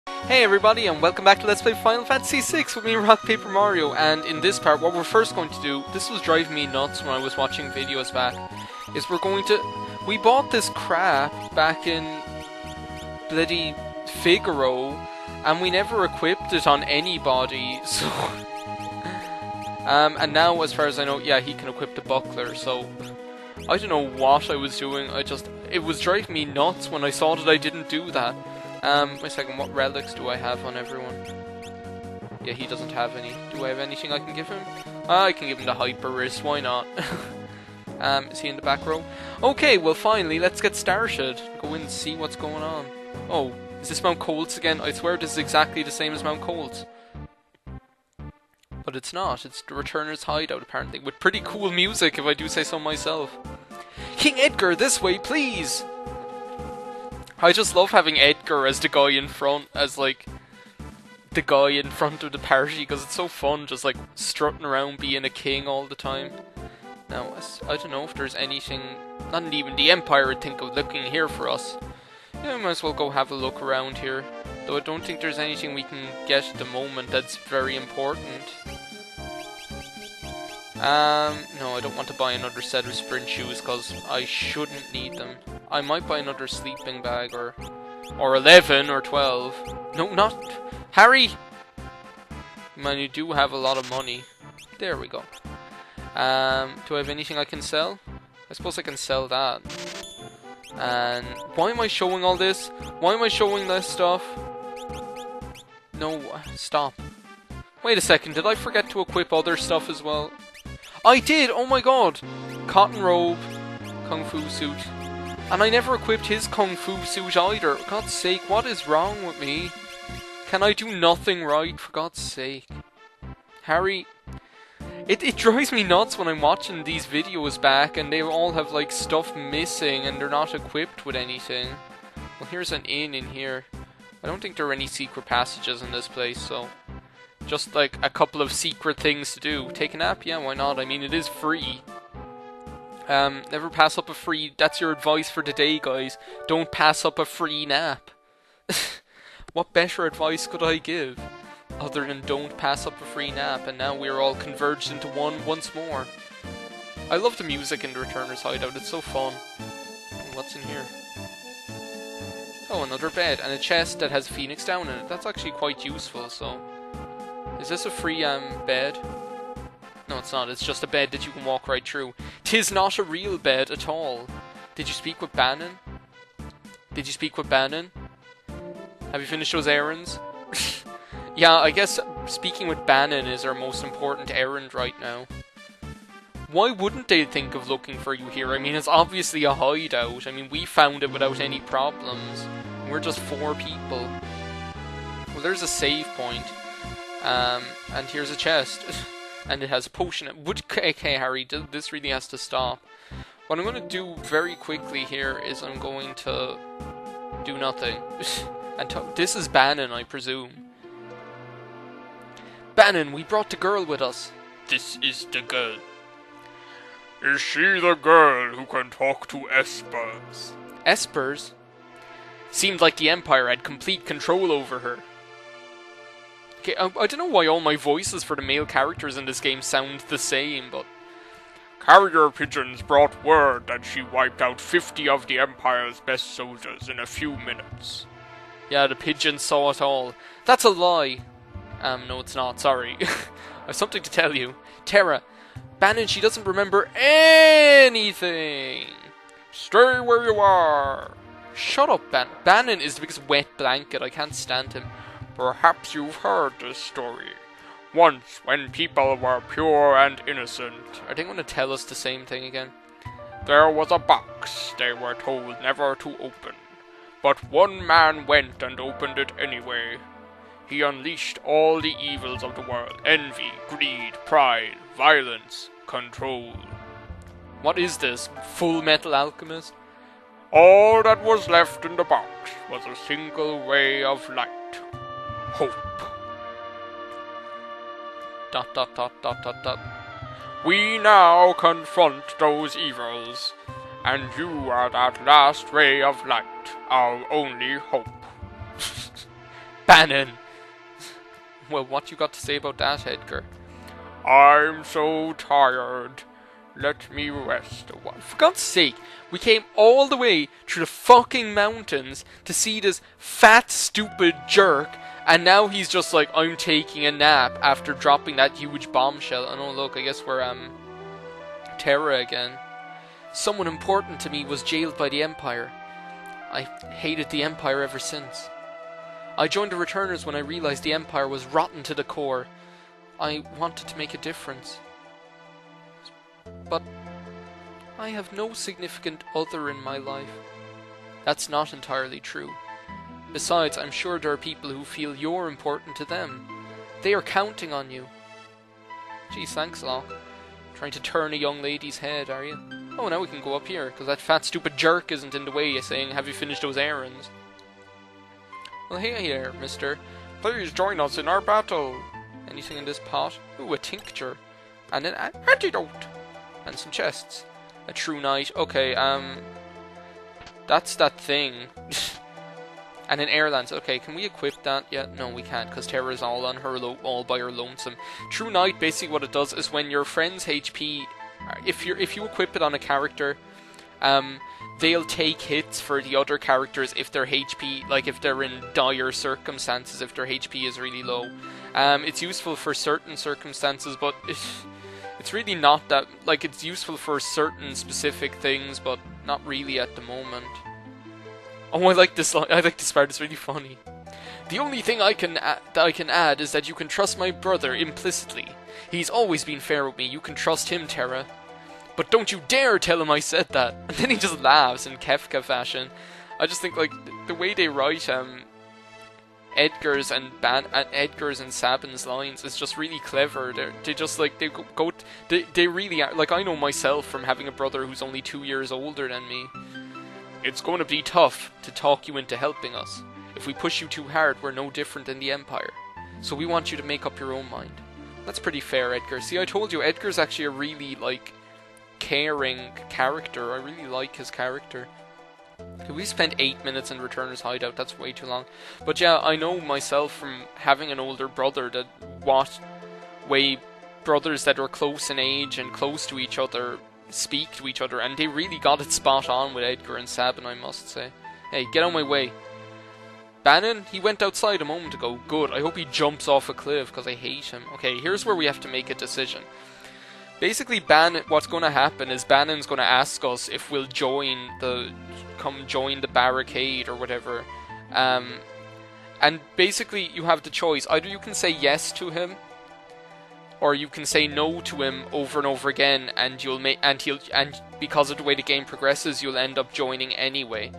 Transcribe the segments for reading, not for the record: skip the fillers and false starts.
Hey everybody, and welcome back to Let's Play Final Fantasy VI with me, RockPaperMario. And in this part, what we're first going to do, this was driving me nuts when I was watching videos back, is we bought this crap back in bloody Figaro, and we never equipped it on anybody, so... and now, as far as I know, yeah, he can equip the buckler, so... I don't know what I was doing, it was driving me nuts when I saw that I didn't do that. Wait a second, what relics do I have on everyone? Yeah, he doesn't have any. Do I have anything I can give him? I can give him the hyper wrist, why not? Is he in the back row? Okay, well finally, let's get started. Go in and see what's going on. Oh, is this Mount Colts again? I swear this is exactly the same as Mount Colts. But it's not, it's the Returner's Hideout apparently, with pretty cool music if I do say so myself. King Edgar, this way, please! I just love having Edgar as the guy in front, as like the guy in front of the party, because it's so fun just like strutting around being a king all the time. Now, I don't know if there's anything, not even the Empire would think of looking here for us. Yeah, we might as well go have a look around here. Though I don't think there's anything we can get at the moment that's very important. No, I don't want to buy another set of sprint shoes because I shouldn't need them. I might buy another sleeping bag or 11 or 12. No, not Harry. Man, you do have a lot of money. There we go. Do I have anything I can sell? I suppose I can sell that. And why am I showing all this? Why am I showing this stuff? No, stop. Wait a second, did I forget to equip other stuff as well? I did! Oh my god! Cotton robe, Kung Fu suit. And I never equipped his Kung Fu suit either. For God's sake, what is wrong with me? Can I do nothing right? For God's sake. Harry... It drives me nuts when I'm watching these videos back and they all have like stuff missing and they're not equipped with anything. Well, here's an inn in here. I don't think there are any secret passages in this place, so... Just like a couple of secret things to do. Take a nap? Yeah, why not? I mean, it is free. Never pass up a free... That's your advice for today, guys. Don't pass up a free nap. What better advice could I give? Other than don't pass up a free nap, and now we're all converged into one once more. I love the music in the Returner's Hideout, it's so fun. What's in here? Oh, another bed, and a chest that has Phoenix down in it. That's actually quite useful, so... Is this a free, bed? No, it's not. It's just a bed that you can walk right through. 'Tis not a real bed at all. Did you speak with Bannon? Did you speak with Bannon? Have you finished those errands? Yeah, I guess speaking with Bannon is our most important errand right now. Why wouldn't they think of looking for you here? I mean, it's obviously a hideout. I mean, we found it without any problems. We're just 4 people. Well, there's a save point. And here's a chest. And it has a potion. Okay, Harry, this really has to stop. What I'm going to do very quickly here is I'm going to do nothing. And this is Bannon, I presume. Bannon, we brought the girl with us. This is the girl. Is she the girl who can talk to espers? Espers? Seemed like the Empire had complete control over her. Okay, I don't know why all my voices for the male characters in this game sound the same, but... Carrier pigeons brought word that she wiped out 50 of the Empire's best soldiers in a few minutes. Yeah, the pigeons saw it all. That's a lie. No it's not, sorry. I have something to tell you. Terra, Bannon, she doesn't remember anything. Stay where you are. Shut up, Bannon is the biggest wet blanket, I can't stand him. Perhaps you've heard this story. Once, when people were pure and innocent, are they going to tell us the same thing again? There was a box they were told never to open. But one man went and opened it anyway. He unleashed all the evils of the world. Envy, greed, pride, violence, control. What is this? Full Metal Alchemist? All that was left in the box was a single ray of light. Hope. ... We now confront those evils, and you are that last ray of light, our only hope. Bannon! Well, what you got to say about that, Edgar? I'm so tired. Let me rest a while. For God's sake, we came all the way through the fucking mountains to see this fat, stupid jerk, and now he's just like, I'm taking a nap after dropping that huge bombshell. Oh no, look, I guess we're, Terra again. Someone important to me was jailed by the Empire. I hated the Empire ever since. I joined the Returners when I realized the Empire was rotten to the core. I wanted to make a difference. But I have no significant other in my life. That's not entirely true. Besides, I'm sure there are people who feel you're important to them. They are counting on you. Geez, thanks, Locke. Trying to turn a young lady's head, are you? Oh, now we can go up here, because that fat stupid jerk isn't in the way, saying, have you finished those errands? Well, hey there, mister. Please join us in our battle. Anything in this pot? Ooh, a tincture. And an Antidote. and some chests. A true knight. Okay, that's that thing. And an air lance. Okay, can we equip that yet? No, we can't, because Terra's all on her all by her lonesome. True knight, basically what it does is when your friend's HP, if you equip it on a character, they'll take hits for the other characters if their HP, like if they're in dire circumstances, if their HP is really low. It's useful for certain circumstances, but it's really not that, like, it's useful for certain specific things, but not really at the moment. Oh, I like this part, it's really funny. The only thing I can add is that you can trust my brother implicitly. He's always been fair with me, you can trust him, Terra. But don't you dare tell him I said that. And then he just laughs in Kefka fashion. I just think, like, the way they write Edgar's and Sabin's lines is just really clever. They really are. Like, I know myself from having a brother who's only 2 years older than me. It's going to be tough to talk you into helping us. If we push you too hard, we're no different than the Empire. So we want you to make up your own mind. That's pretty fair, Edgar. See, I told you, Edgar's actually a really, like, caring character. I really like his character. We spent 8 minutes in Returner's hideout. That's way too long. But yeah, I know myself from having an older brother that what way brothers that are close in age and close to each other speak to each other, and they really got it spot on with Edgar and Sabin, I must say. Hey, get out of my way. Bannon, he went outside a moment ago. Good, I hope he jumps off a cliff, because I hate him. Okay, here's where we have to make a decision. Basically, what's going to happen is Bannon's going to ask us if we'll join the barricade or whatever. And basically, you have the choice. Either you can say yes to him, or you can say no to him over and over again, and because of the way the game progresses, you'll end up joining anyway.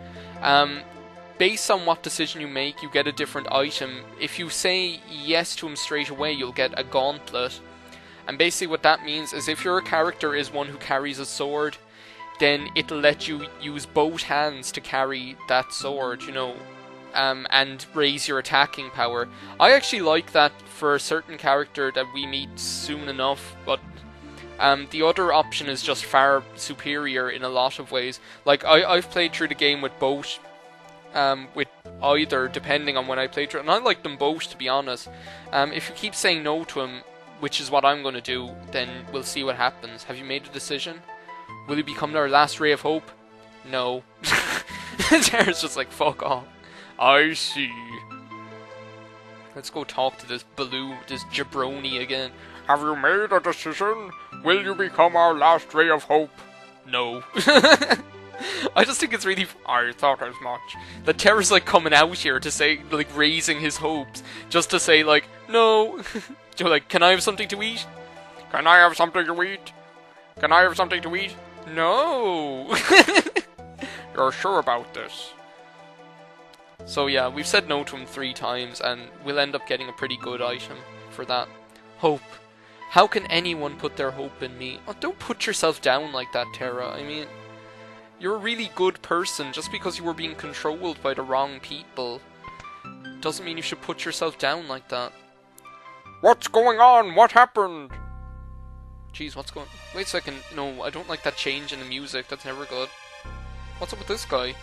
Based on what decision you make, you get a different item. If you say yes to him straight away, you'll get a gauntlet. And basically what that means is if your character is one who carries a sword, then it'll let you use both hands to carry that sword, you know, and raise your attacking power. I actually like that for a certain character that we meet soon enough, but the other option is just far superior in a lot of ways. Like, I've played through the game with both, with either, depending on when I played through it, and I like them both, to be honest. If you keep saying no to him, which is what I'm going to do, then we'll see what happens. Have you made a decision? Will he become our last ray of hope? No. Tara's just like, fuck off. I see. Let's go talk to this this jabroni again. Have you made a decision? Will you become our last ray of hope? No. I just think it's really... I thought as much. That Tara's like coming out here to say, like, raising his hopes, just to say, like, no. You're like, can I have something to eat? Can I have something to eat? Can I have something to eat? No. You're sure about this? So yeah, we've said no to him 3 times, and we'll end up getting a pretty good item for that. Hope. How can anyone put their hope in me? Oh, don't put yourself down like that, Tara. I mean, you're a really good person. Just because you were being controlled by the wrong people doesn't mean you should put yourself down like that. What's going on? What happened? Jeez, what's going... Wait a second. No, I don't like that change in the music. That's never good. What's up with this guy?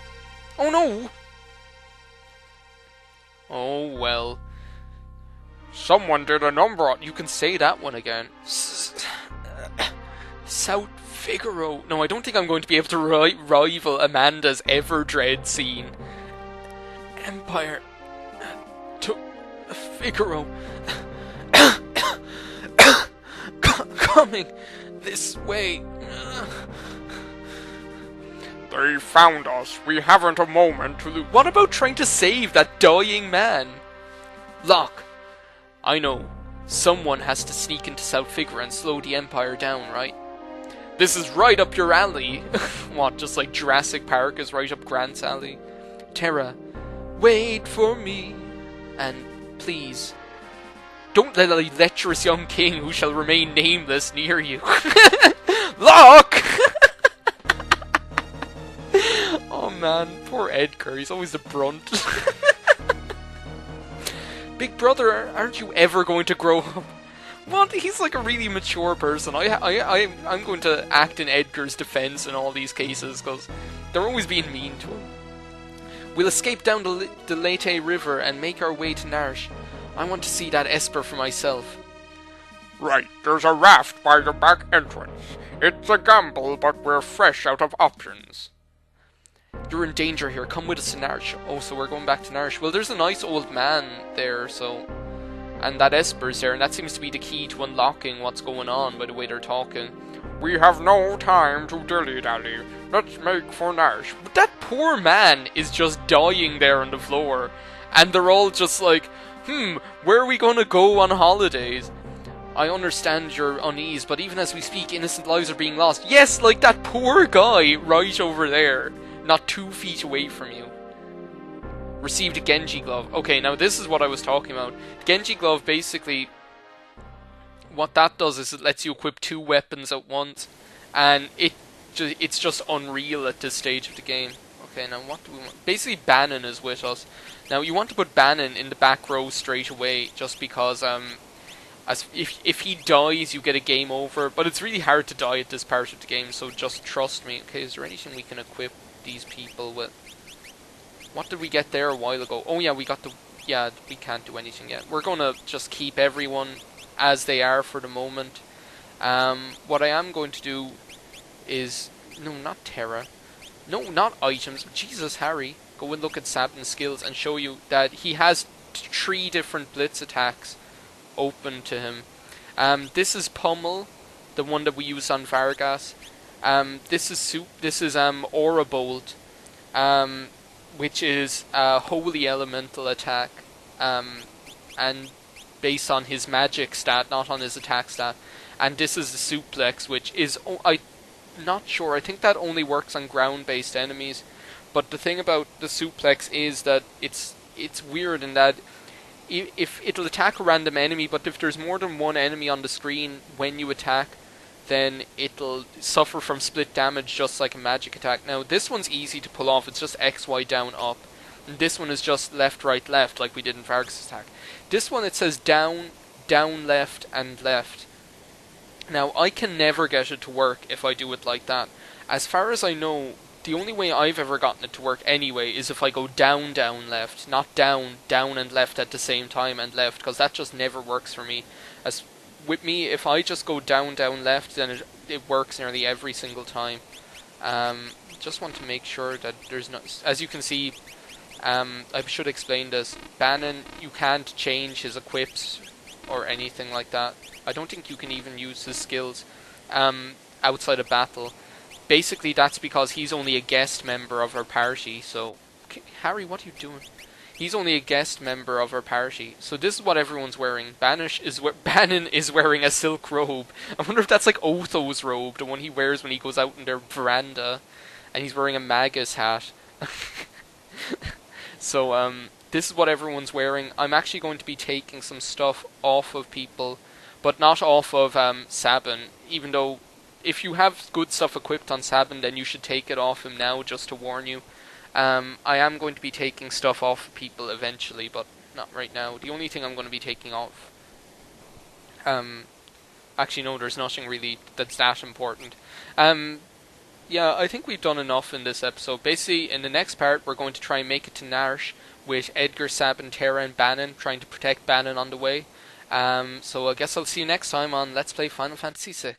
Oh no! Oh, well. Someone did a number on... You can say that one again. South Figaro. No, I don't think I'm going to be able to rival Amanda's ever-dread scene. Empire to Figaro. Coming this way. They found us. We haven't a moment to lose. What about trying to save that dying man? Locke, I know. Someone has to sneak into South Figaro and slow the Empire down, right? This is right up your alley. What, just like Jurassic Park is right up Grant's alley? Terra, wait for me. And please, don't let a lecherous young king who shall remain nameless near you. Locke! Oh man, poor Edgar, he's always the brunt. Big brother, aren't you ever going to grow up? What? He's like a really mature person. I'm going to act in Edgar's defense in all these cases, because they're always being mean to him. We'll escape down the Leyte River and make our way to Narsh. I want to see that Esper for myself. Right, there's a raft by the back entrance. It's a gamble, but we're fresh out of options. You're in danger here. Come with us to Narsh. Oh, so we're going back to Narsh. Well, there's a nice old man there, so... And that Esper's there, and that seems to be the key to unlocking what's going on by the way they're talking. We have no time to dilly-dally. Let's make for Narsh. But that poor man is just dying there on the floor. And they're all just like, where are we going to go on holidays? I understand your unease, but even as we speak, innocent lives are being lost. Yes, like that poor guy right over there. Not 2 feet away from you. Received a Genji glove. Okay, now this is what I was talking about. Genji glove, basically, what that does is it lets you equip 2 weapons at once, and it's just unreal at this stage of the game. Okay, now what do we want? Basically, Bannon is with us. Now, you want to put Bannon in the back row straight away, just because if he dies, you get a game over, but it's really hard to die at this part of the game, so just trust me. Okay, is there anything we can equip these people with? What did we get there a while ago? Oh yeah, we got the... Yeah, we can't do anything yet. We're gonna just keep everyone as they are for the moment. What I am going to do is... No, not Terra. No, not items. Jesus, Harry. Go and look at Sabin's skills and show you that he has 3 different blitz attacks open to him. This is Pummel, the one that we used on Vargas. This is Aura Bolt, which is a holy elemental attack, and based on his magic stat, not on his attack stat. And this is the Suplex, which is, I'm not sure, I think that only works on ground-based enemies. But the thing about the Suplex is that it's weird in that if it'll attack a random enemy, but if there's more than one enemy on the screen when you attack, then it'll suffer from split damage just like a magic attack. Now, this one's easy to pull off. It's just X, Y, down, up. And this one is just left, right, left, like we did in Vargas' attack. This one, it says down, down, left, and left. Now, I can never get it to work if I do it like that. As far as I know, the only way I've ever gotten it to work anyway is if I go down, down, left. Not down, down, and left at the same time, and left, because that just never works for me. As with me, if I just go down, down, left, then it works nearly every single time. Just want to make sure that there's no... As you can see, I should explain this. Bannon, you can't change his equips or anything like that. I don't think you can even use his skills outside of battle. Basically, that's because he's only a guest member of our party, so... Okay, Harry, what are you doing? He's only a guest member of our party. So this is what everyone's wearing. Bannon is wearing a silk robe. I wonder if that's like Otho's robe, the one he wears when he goes out in their veranda. And he's wearing a Magus hat. So, this is what everyone's wearing. I'm actually going to be taking some stuff off of people, but not off of Sabin. Even though, if you have good stuff equipped on Sabin, then you should take it off him now, just to warn you. I am going to be taking stuff off people eventually, but not right now. The only thing I'm going to be taking off... actually, no, there's nothing really that's that important. Yeah, I think we've done enough in this episode. Basically, in the next part, we're going to try and make it to Narsh. with Edgar, Sabin, Terra, and Bannon trying to protect Bannon on the way. So I guess I'll see you next time on Let's Play Final Fantasy VI.